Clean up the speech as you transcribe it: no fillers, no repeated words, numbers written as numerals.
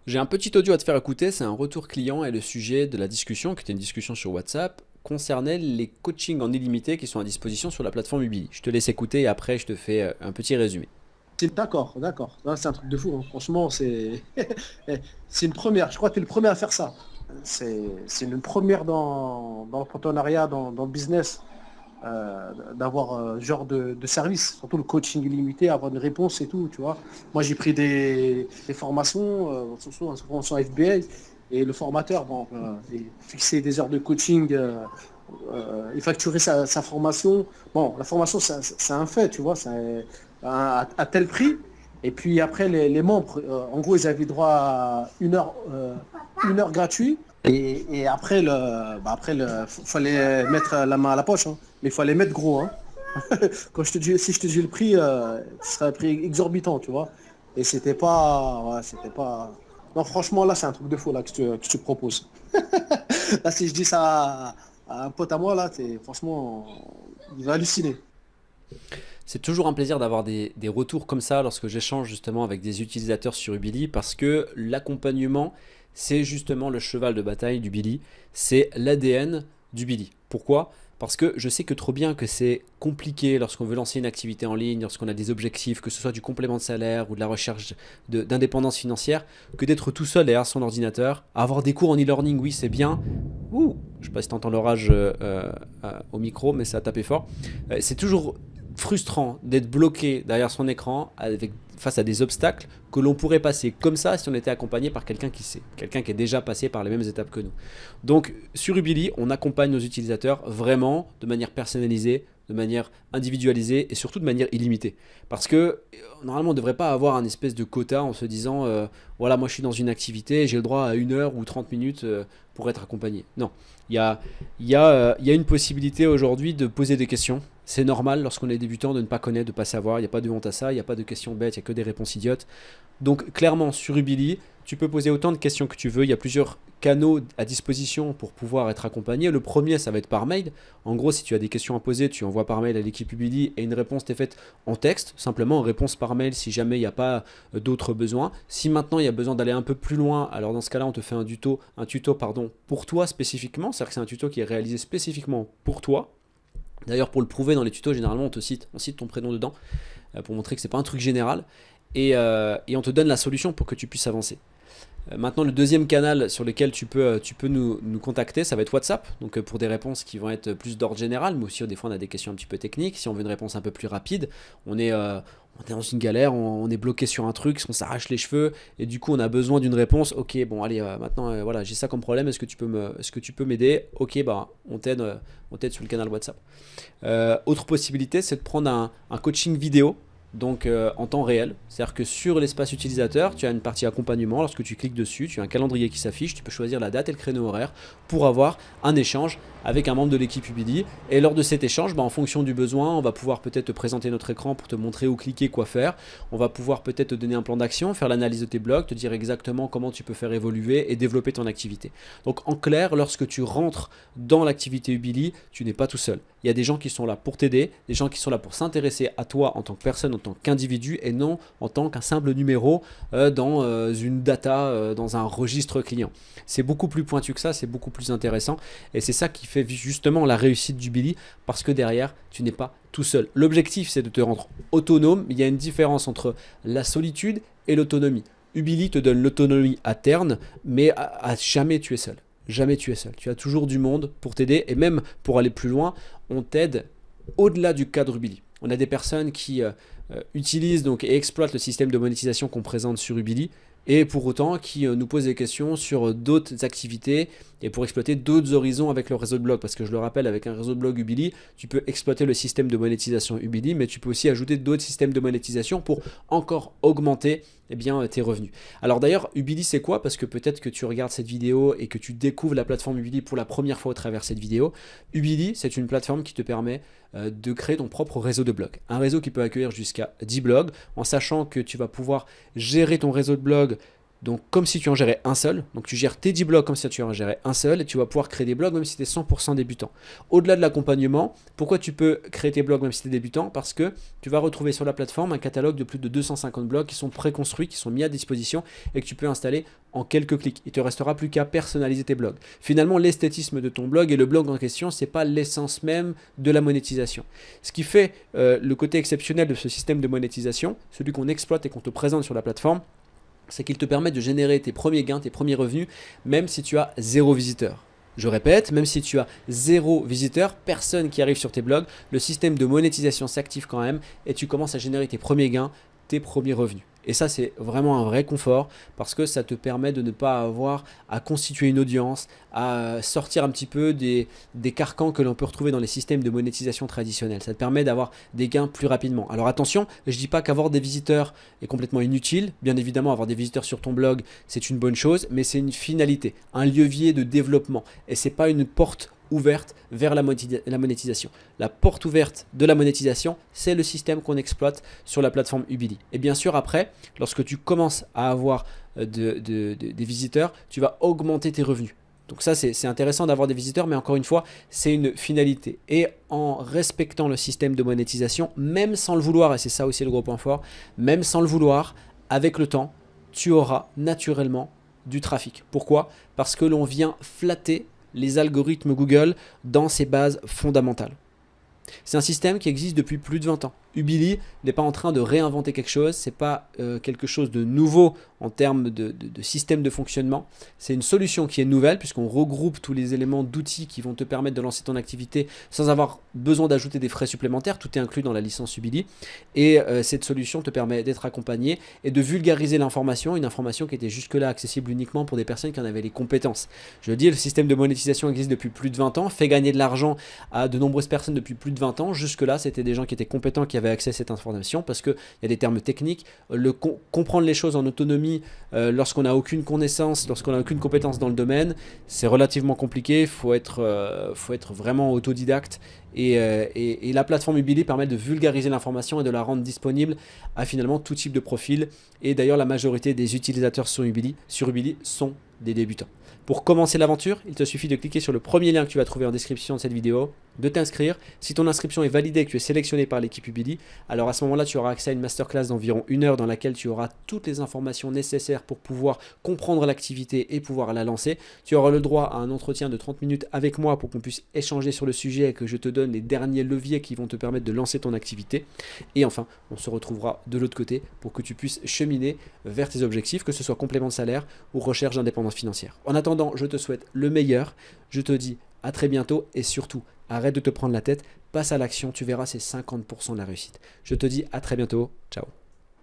J'ai un petit audio à te faire écouter, c'est un retour client et le sujet de la discussion, qui était une discussion sur WhatsApp, concernait les coachings en illimité qui sont à disposition sur la plateforme Ubili. Je te laisse écouter et après je te fais un petit résumé. D'accord, d'accord. Non, c'est un truc de fou, hein. Franchement, c'est c'est une première. Je crois que tu es le premier à faire ça. C'est une première dans l'entrepreneuriat, dans le business, d'avoir ce genre de service, surtout le coaching illimité, avoir une réponse et tout, tu vois. Moi, j'ai pris des formations, surtout en formation FBA, et le formateur, bon, il fixait des heures de coaching, il facturait sa formation. Bon, la formation, c'est un fait, tu vois, c'est à tel prix. Et puis après, les membres, en gros, ils avaient droit à une heure gratuite. Et après, fallait mettre la main à la poche, hein. Mais il fallait mettre gros, hein. Quand je te dis, si je te dis le prix, ce serait un prix exorbitant, tu vois. Et c'était pas, ouais, c'était pas. Non, franchement, là, c'est un truc de fou là que tu proposes. Là, si je dis ça à un pote à moi, là, franchement, il va halluciner. C'est toujours un plaisir d'avoir des retours comme ça lorsque j'échange justement avec des utilisateurs sur Ubili parce que l'accompagnement, c'est justement le cheval de bataille d'Ubili, c'est l'ADN d'Ubili. Pourquoi? Parce que je sais que trop bien que c'est compliqué lorsqu'on veut lancer une activité en ligne, lorsqu'on a des objectifs, que ce soit du complément de salaire ou de la recherche d'indépendance financière, que d'être tout seul derrière son ordinateur. Avoir des cours en e-learning, oui, c'est bien. Ouh, je ne sais pas si tu entends l'orage au micro, mais ça a tapé fort. C'est toujours frustrant d'être bloqué derrière son écran face à des obstacles que l'on pourrait passer comme ça si on était accompagné par quelqu'un qui sait, quelqu'un qui est déjà passé par les mêmes étapes que nous. Donc sur Ubili, on accompagne nos utilisateurs vraiment de manière personnalisée, de manière individualisée et surtout de manière illimitée. Parce que normalement on ne devrait pas avoir un espèce de quota en se disant voilà moi je suis dans une activité, j'ai le droit à 1 heure ou 30 minutes pour être accompagné. Non, il y a une possibilité aujourd'hui de poser des questions. C'est normal lorsqu'on est débutant de ne pas connaître, de ne pas savoir. Il n'y a pas de honte à ça, il n'y a pas de questions bêtes, il n'y a que des réponses idiotes. Donc clairement sur Ubili, tu peux poser autant de questions que tu veux. Il y a plusieurs canaux à disposition pour pouvoir être accompagné. Le premier, ça va être par mail. En gros, si tu as des questions à poser, tu envoies par mail à l'équipe Ubili et une réponse t'est faite en texte. Simplement, réponse par mail si jamais il n'y a pas d'autres besoins. Si maintenant il y a besoin d'aller un peu plus loin, alors dans ce cas-là, on te fait un tuto pardon, pour toi spécifiquement. C'est-à-dire que c'est un tuto qui est réalisé spécifiquement pour toi. D'ailleurs, pour le prouver dans les tutos, généralement, on cite ton prénom dedans pour montrer que c'est pas un truc général. Et on te donne la solution pour que tu puisses avancer. Maintenant, le deuxième canal sur lequel tu peux nous contacter, ça va être WhatsApp. Donc, pour des réponses qui vont être plus d'ordre général, mais aussi des fois on a des questions un petit peu techniques. Si on veut une réponse un peu plus rapide, on est, euh, on est dans une galère, on est bloqué sur un truc, on s'arrache les cheveux et du coup on a besoin d'une réponse. Ok, bon, allez, maintenant, voilà, j'ai ça comme problème. Est-ce que tu peux m'aider? Ok, bah, on t'aide sur le canal WhatsApp. Autre possibilité, c'est de prendre un coaching vidéo, donc en temps réel. C'est-à-dire que sur l'espace utilisateur, tu as une partie accompagnement. Lorsque tu cliques dessus, tu as un calendrier qui s'affiche. Tu peux choisir la date et le créneau horaire pour avoir un échange avec un membre de l'équipe Ubili. Et lors de cet échange, bah, en fonction du besoin, on va pouvoir peut-être te présenter notre écran pour te montrer où cliquer, quoi faire. On va pouvoir peut-être te donner un plan d'action, faire l'analyse de tes blogs, te dire exactement comment tu peux faire évoluer et développer ton activité. Donc en clair, lorsque tu rentres dans l'activité Ubili, tu n'es pas tout seul. Il y a des gens qui sont là pour t'aider, des gens qui sont là pour s'intéresser à toi en tant que personne, en tant qu'individu et non en tant qu'un simple numéro dans une data, dans un registre client. C'est beaucoup plus pointu que ça, c'est beaucoup plus intéressant et c'est ça qui fait justement la réussite du Billy parce que derrière, tu n'es pas tout seul. L'objectif, c'est de te rendre autonome. Il y a une différence entre la solitude et l'autonomie. Ubili te donne l'autonomie à terme, mais à jamais tu es seul. Jamais tu es seul. Tu as toujours du monde pour t'aider et même pour aller plus loin, on t'aide au-delà du cadre Ubili. On a des personnes qui utilisent donc et exploitent le système de monétisation qu'on présente sur Ubili et pour autant qui nous posent des questions sur d'autres activités et pour exploiter d'autres horizons avec le réseau de blog. Parce que je le rappelle, avec un réseau de blog Ubili, tu peux exploiter le système de monétisation Ubili, mais tu peux aussi ajouter d'autres systèmes de monétisation pour encore augmenter eh bien, tes revenus. Alors d'ailleurs, Ubili c'est quoi? Parce que peut-être que tu regardes cette vidéo et que tu découvres la plateforme Ubili pour la première fois au travers de cette vidéo. Ubili, c'est une plateforme qui te permet de créer ton propre réseau de blog. Un réseau qui peut accueillir jusqu'à 10 blogs, en sachant que tu vas pouvoir gérer ton réseau de blog donc comme si tu en gérais un seul. Donc tu gères tes 10 blogs comme si tu en gérais un seul et tu vas pouvoir créer des blogs même si tu es 100% débutant. Au-delà de l'accompagnement, pourquoi tu peux créer tes blogs même si tu es débutant? Parce que tu vas retrouver sur la plateforme un catalogue de plus de 250 blogs qui sont préconstruits, qui sont mis à disposition et que tu peux installer en quelques clics. Il ne te restera plus qu'à personnaliser tes blogs. Finalement, l'esthétisme de ton blog et le blog en question, ce n'est pas l'essence même de la monétisation. Ce qui fait le côté exceptionnel de ce système de monétisation, celui qu'on exploite et qu'on te présente sur la plateforme, c'est qu'il te permet de générer tes premiers gains, tes premiers revenus, même si tu as 0 visiteur. Je répète, même si tu as 0 visiteur, personne qui arrive sur tes blogs, le système de monétisation s'active quand même et tu commences à générer tes premiers gains, tes premiers revenus. Et ça, c'est vraiment un vrai confort parce que ça te permet de ne pas avoir à constituer une audience, à sortir un petit peu des carcans que l'on peut retrouver dans les systèmes de monétisation traditionnels. Ça te permet d'avoir des gains plus rapidement. Alors attention, je ne dis pas qu'avoir des visiteurs est complètement inutile. Bien évidemment, avoir des visiteurs sur ton blog, c'est une bonne chose, mais c'est une finalité, un levier de développement. Et ce n'est pas une porte ouverte vers la monétisation. La porte ouverte de la monétisation, c'est le système qu'on exploite sur la plateforme Ubili. Et bien sûr, après, lorsque tu commences à avoir des visiteurs, tu vas augmenter tes revenus. Donc ça, c'est intéressant d'avoir des visiteurs, mais encore une fois, c'est une finalité. Et en respectant le système de monétisation, même sans le vouloir, et c'est ça aussi le gros point fort, même sans le vouloir, avec le temps, tu auras naturellement du trafic. Pourquoi? Parce que l'on vient flatter les algorithmes Google dans ses bases fondamentales. C'est un système qui existe depuis plus de 20 ans. Ubili n'est pas en train de réinventer quelque chose, ce n'est pas quelque chose de nouveau en termes de système de fonctionnement. C'est une solution qui est nouvelle puisqu'on regroupe tous les éléments d'outils qui vont te permettre de lancer ton activité sans avoir besoin d'ajouter des frais supplémentaires. Tout est inclus dans la licence Ubili. Et cette solution te permet d'être accompagné et de vulgariser l'information, une information qui était jusque-là accessible uniquement pour des personnes qui en avaient les compétences. Je le dis, le système de monétisation existe depuis plus de 20 ans, fait gagner de l'argent à de nombreuses personnes depuis plus de 20 ans. Jusque-là, c'était des gens qui étaient compétents, qui avaient accès à cette information parce qu'il y a des termes techniques. Comprendre les choses en autonomie lorsqu'on n'a aucune connaissance, lorsqu'on n'a aucune compétence dans le domaine, c'est relativement compliqué. Il faut être vraiment autodidacte. Et la plateforme Ubili permet de vulgariser l'information et de la rendre disponible à finalement tout type de profil. Et d'ailleurs, la majorité des utilisateurs sur Ubili sont des débutants. Pour commencer l'aventure, il te suffit de cliquer sur le premier lien que tu vas trouver en description de cette vidéo, de t'inscrire. Si ton inscription est validée et que tu es sélectionné par l'équipe Ubili, alors à ce moment-là, tu auras accès à une masterclass d'environ 1 heure dans laquelle tu auras toutes les informations nécessaires pour pouvoir comprendre l'activité et pouvoir la lancer. Tu auras le droit à un entretien de 30 minutes avec moi pour qu'on puisse échanger sur le sujet et que je te donne les derniers leviers qui vont te permettre de lancer ton activité. Et enfin, on se retrouvera de l'autre côté pour que tu puisses cheminer vers tes objectifs, que ce soit complément de salaire ou recherche d'indépendance financière. En attendant, je te souhaite le meilleur. Je te dis à très bientôt et surtout, arrête de te prendre la tête, passe à l'action, tu verras, c'est 50% de la réussite. Je te dis à très bientôt, ciao.